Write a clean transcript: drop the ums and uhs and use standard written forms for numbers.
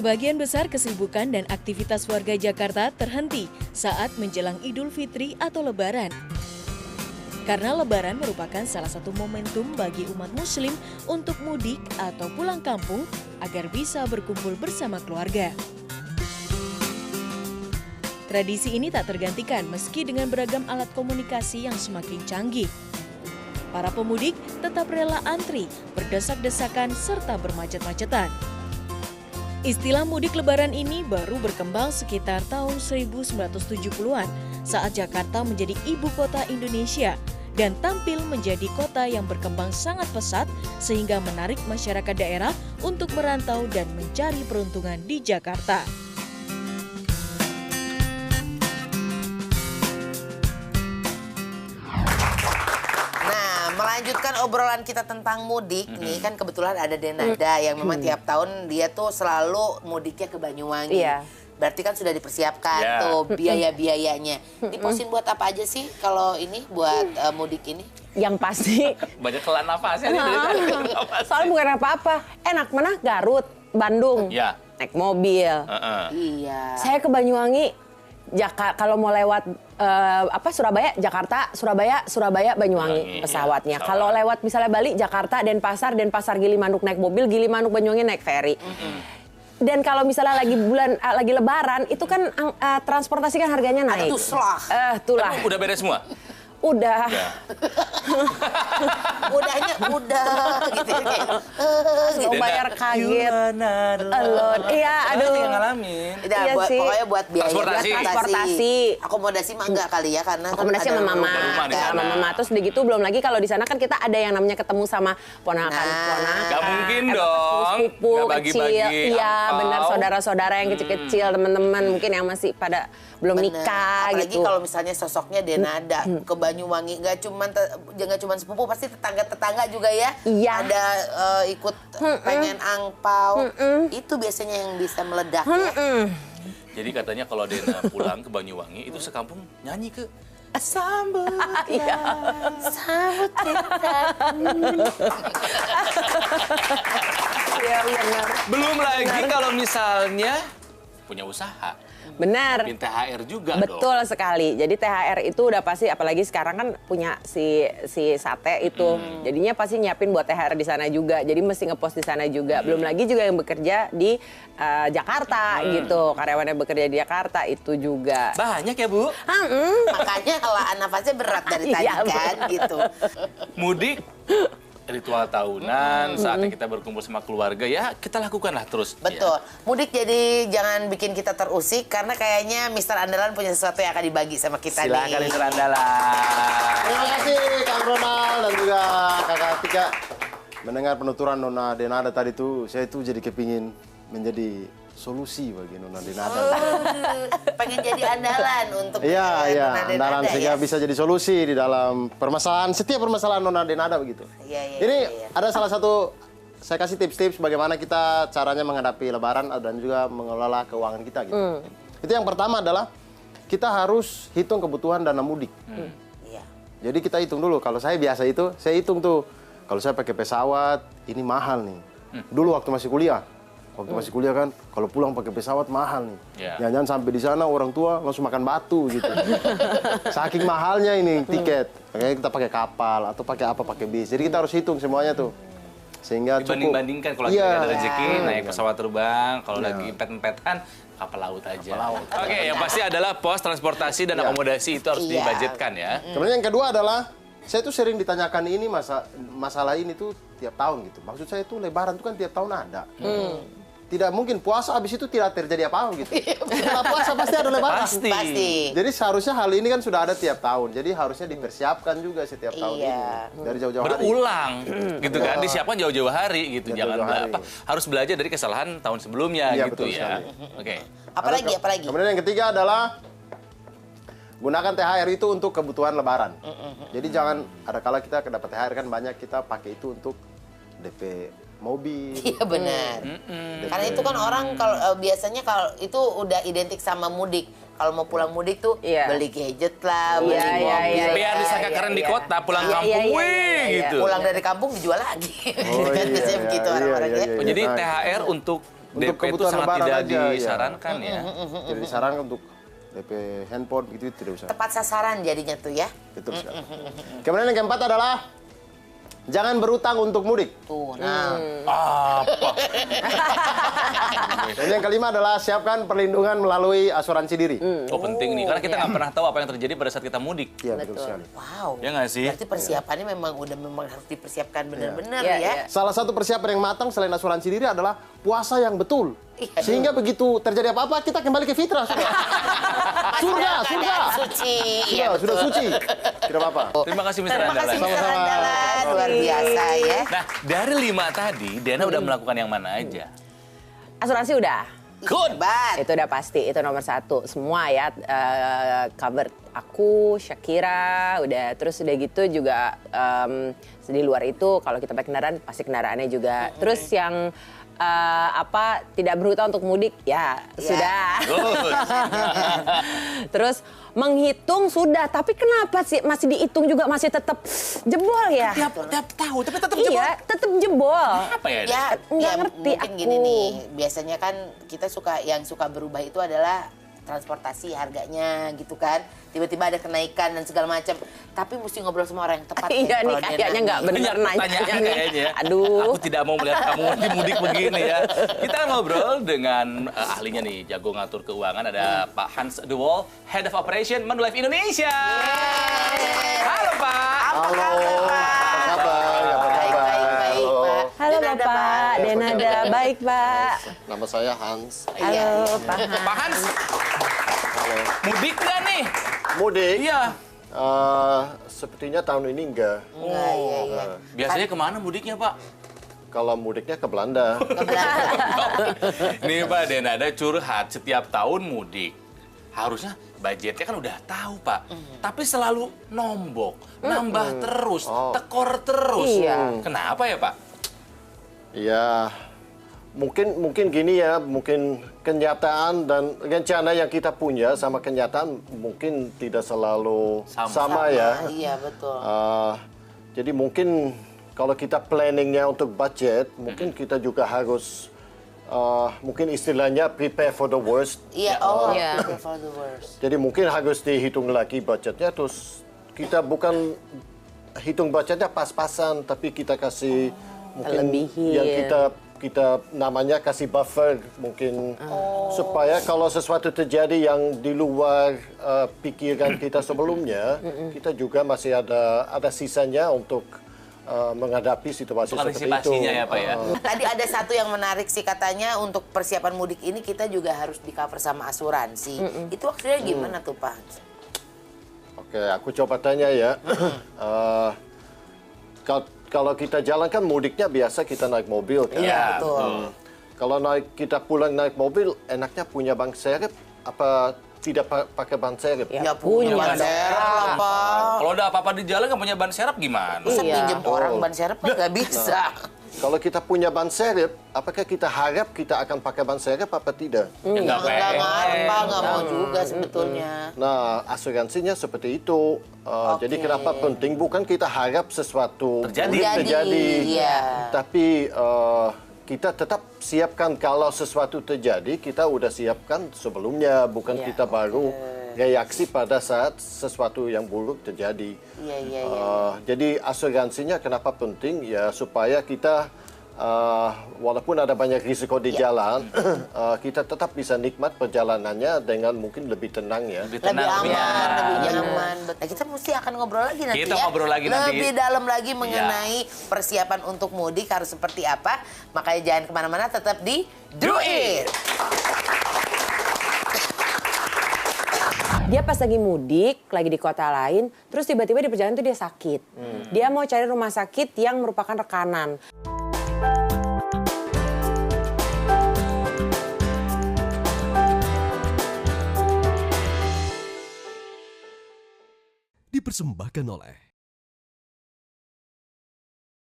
Sebagian besar kesibukan dan aktivitas warga Jakarta terhenti saat menjelang Idul Fitri atau Lebaran. Karena Lebaran merupakan salah satu momentum bagi umat Muslim untuk mudik atau pulang kampung agar bisa berkumpul bersama keluarga. Tradisi ini tak tergantikan meski dengan beragam alat komunikasi yang semakin canggih. Para pemudik tetap rela antri, berdesak-desakan, serta bermacet-macetan. Istilah mudik lebaran ini baru berkembang sekitar tahun 1970-an saat Jakarta menjadi ibu kota Indonesia dan tampil menjadi kota yang berkembang sangat pesat sehingga menarik masyarakat daerah untuk merantau dan mencari peruntungan di Jakarta. Melanjutkan obrolan kita tentang mudik nih, kan kebetulan ada Denada yang memang tiap tahun dia tuh selalu mudiknya ke Banyuwangi. Iya. Berarti kan sudah dipersiapkan tuh biaya-biayanya. Diposin buat apa aja sih kalau ini buat mudik ini? Yang pasti banyak kelan nafasnya nih. soalnya bukan apa-apa. Enak mana Garut, Bandung, Ya. naik mobil. Iya. Saya ke Banyuwangi. Kalau mau lewat Surabaya, Jakarta, Surabaya, Banyuwangi pesawatnya. Iya, Kalau lewat misalnya Bali, Jakarta, Denpasar Gilimanuk naik mobil, Gilimanuk Banyuwangi naik ferry. Dan kalau misalnya lagi Lebaran, itu kan transportasi kan harganya naik. Tulah. Tulah. Udah beres semua? Udah. Udahnya udah gitu. Mau bayar kaget. Alon. Iya, aduh. Yang ngalamin. Iya sih. Pokoknya buat biaya Transportasi. Akomodasi mah enggak kali ya, karena akomodasi sama mama. Sama mama. Terus udah gitu belum lagi kalau di sana kan kita ada yang namanya ketemu sama ponakan-ponakan. Gak mungkin dong. Sepupu kecil. Iya, benar, saudara-saudara yang kecil-kecil, teman-teman mungkin yang masih pada belum nikah apalagi gitu. kalau misalnya sosoknya Denada ke Banyuwangi, nggak cuma sepupu, pasti tetangga juga ya. Iya. Ada ikut pengen angpau. Itu biasanya yang bisa meledak ya. Jadi katanya kalau Dena pulang ke Banyuwangi itu sekampung nyanyi ke sambut Iya. Sambut kita. Iya benar. Belum lagi kalau misalnya punya usaha. Benar. Bikin THR juga Betul dong. sekali. Jadi THR itu udah pasti, apalagi sekarang kan punya si sate itu. Jadinya pasti nyiapin buat THR di sana juga. Jadi mesti ngepost di sana juga. Belum lagi juga yang bekerja di Jakarta gitu. Karyawan yang bekerja di Jakarta itu juga. Banyak ya, Bu? Makanya helaan nafasnya berat dari tadi Iya, kan gitu. Mudik ritual tahunan, saatnya kita berkumpul sama keluarga, ya kita lakukanlah terus. Betul. Ya. Mudik jadi jangan bikin kita terusik, karena kayaknya Mister Andalan punya sesuatu yang akan dibagi sama kita. Silakan nih. Mister Andalan. Terima kasih Kang Ronald dan juga Kakak Tika. Mendengar penuturan Nona Denada tadi tuh, saya tuh jadi kepingin menjadi solusi bagi Nona Denada. Pengen jadi andalan untuk Iya, Nona Denada, andalan sehingga ya? bisa jadi solusi di dalam setiap permasalahan Nona Denada begitu. Ini ada salah satu, saya kasih tips-tips bagaimana kita caranya menghadapi Lebaran dan juga mengelola keuangan kita gitu. Itu yang pertama adalah kita harus hitung kebutuhan dana mudik. Iya. Jadi kita hitung dulu. Kalau saya biasa itu, saya hitung tuh. Kalau saya pakai pesawat, ini mahal nih. Dulu waktu masih kuliah. Waktu masih kuliah kan, kalau pulang pakai pesawat mahal nih. Jangan sampai di sana orang tua langsung makan batu gitu. Saking mahalnya ini tiket. Makanya kita pakai kapal atau pakai bis. Jadi kita harus hitung semuanya tuh. Sehingga Dibanding-bandingkan kalau kita ada rezeki naik pesawat terbang, kalau lagi empet-empetan kapal laut aja. Oke, yang pasti adalah pos transportasi dan akomodasi itu harus dibudgetkan ya. Kemudian yang kedua adalah, saya tuh sering ditanyakan ini masalah ini tuh tiap tahun gitu. Maksud saya tuh Lebaran tuh kan tiap tahun ada. Tidak mungkin puasa habis itu tidak terjadi apa-apa gitu. Setelah puasa pasti ada Lebaran. Pasti. Jadi seharusnya hal ini kan sudah ada tiap tahun. Jadi harusnya dipersiapkan juga setiap tahun ini. Dari jauh-jauh hari. Berulang gitu kan, disiapkan jauh-jauh hari gitu. Jangan harus belajar dari kesalahan tahun sebelumnya gitu ya. Oke. Apalagi? Kemudian yang ketiga adalah gunakan THR itu untuk kebutuhan Lebaran. Jadi jangan, ada kala kita dapat THR kan banyak, kita pakai itu untuk DP mobil. Iya benar. Karena itu kan orang kalau biasanya kalau itu udah identik sama mudik. Kalau mau pulang mudik tuh beli gadget lah, beli mobil. Biar disangka keren di kota, pulang kampung, gitu. Pulang dari kampung dijual lagi. Oh, Biasanya begitu orang-orang ya. Jadi THR untuk untuk DP itu kebutuhan sangat lebaran tidak aja, ya. disarankan ya. Tidak disarankan untuk DP handphone gitu tidak usah. Tepat sasaran jadinya tuh ya. Betul sekali. Kemudian yang keempat adalah jangan berutang untuk mudik. Tuh, nah. Apa? Dan yang kelima adalah siapkan perlindungan melalui asuransi diri. Oh penting nih, karena kita nggak pernah tahu apa yang terjadi pada saat kita mudik. Iya, betul sekali. Wow. Ya nggak sih? Berarti persiapannya memang harus dipersiapkan benar-benar Iya, ya. iya. Salah satu persiapan yang matang selain asuransi diri adalah puasa yang betul. Iya. Sehingga begitu terjadi apa-apa, kita kembali ke fitrah. Surga, surga. Suci. Iya, Sudah suci. Tidak apa-apa. Terima kasih Mr. Terima kasih Andalan. Mr. Andalan. Luar biasa ya. Nah, dari 5 tadi, Dena udah melakukan yang mana aja? Asuransi udah. Good. Hebat. Itu udah pasti, itu nomor 1. Semua ya, cover aku, Shakira, udah. Terus udah gitu juga di luar itu, kalau kita pakai kendaraan, pasti kendaraannya juga. Terus yang tidak berhutang untuk mudik, ya sudah. Good. Terus menghitung sudah, tapi kenapa sih masih dihitung juga masih tetap jebol ya? Tiap tahu, tapi tetap jebol. Iya, tetap jebol. Apa ya? Ya, Nggak ngerti mungkin aku. gini nih. Biasanya kan kita yang suka berubah itu adalah transportasi harganya gitu kan. Tiba-tiba ada kenaikan dan segala macam. Tapi mesti ngobrol sama orang yang tepat. Iya nih, kalau dia kayaknya nggak nanya. bener nanya. Kayaknya. Aduh. Aku tidak mau melihat kamu nanti mudik begini ya. Kita ngobrol dengan ahlinya nih, jago ngatur keuangan. Ada Pak Hans De Wol, Head of Operation Manulife Indonesia. Halo Pak. Halo. Apa kabar? Baik, Pak. Halo Denada, Bapak, Denada. Baik Pak. Nama saya Hans. Halo Pak. Pak Hans, mudik nggak nih? Mudik? Iya. Sepertinya tahun ini enggak. Iya. Biasanya kemana mudiknya Pak? Kalau mudiknya ke Belanda. Nih Pak Denada curhat setiap tahun mudik. Harusnya budgetnya kan udah tahu Pak. Tapi selalu nombok, nambah terus, tekor terus. Iya. Kenapa ya Pak? Ya, mungkin gini ya, mungkin kenyataan dan rencana yang kita punya sama kenyataan mungkin tidak selalu sama ya. Iya, betul. Jadi mungkin kalau kita planningnya untuk budget, mungkin kita juga harus mungkin istilahnya prepare for the worst. Iya, Iya. prepare for the worst. Jadi mungkin harus dihitung lagi budgetnya, terus kita bukan hitung budgetnya pas-pasan, tapi kita kasih mungkin Lebihin. yang kita namanya kasih buffer mungkin supaya kalau sesuatu terjadi yang di luar pikiran kita sebelumnya, kita juga masih ada sisanya untuk menghadapi situasi seperti itu. Antisipasinya ya Pak ya. Tadi ada satu yang menarik sih, katanya untuk persiapan mudik ini kita juga harus di-cover sama asuransi. Itu maksudnya gimana tuh Pak? Oke, aku coba tanya ya. Kalau kita jalan kan mudiknya biasa kita naik mobil kan. Iya, betul. Kalau kita pulang naik mobil, enaknya punya ban serep apa tidak pakai ban serep? Ya punya ban serep lah, Pak. Kalau udah apa-apa di jalan nggak punya ban serep gimana? Masa pinjem orang ban serep kan nggak bisa. Kalau kita punya ban serep, apakah kita harap kita akan pakai ban serep apa tidak? Ya, nggak Nggak mau juga sebetulnya. Nah, asuransinya seperti itu. Jadi kenapa penting? Bukan kita harap sesuatu terjadi. Iya. Tapi kita tetap siapkan kalau sesuatu terjadi, kita udah siapkan sebelumnya. Bukan kita baru reaksi pada saat sesuatu yang buruk terjadi. Iya. Jadi asuransinya kenapa penting? Ya supaya kita walaupun ada banyak risiko di jalan, kita tetap bisa nikmat perjalanannya dengan mungkin lebih tenang ya. Lebih aman, lebih nyaman. Nah, kita mesti akan ngobrol lagi nanti Kita ya. ngobrol lagi nanti. Lebih dalam lagi mengenai persiapan untuk mudik harus seperti apa. Makanya jangan kemana-mana, tetap di Do It! Dia pas lagi mudik, lagi di kota lain, terus tiba-tiba di perjalanan itu dia sakit. Dia mau cari rumah sakit yang merupakan rekanan. Dipersembahkan oleh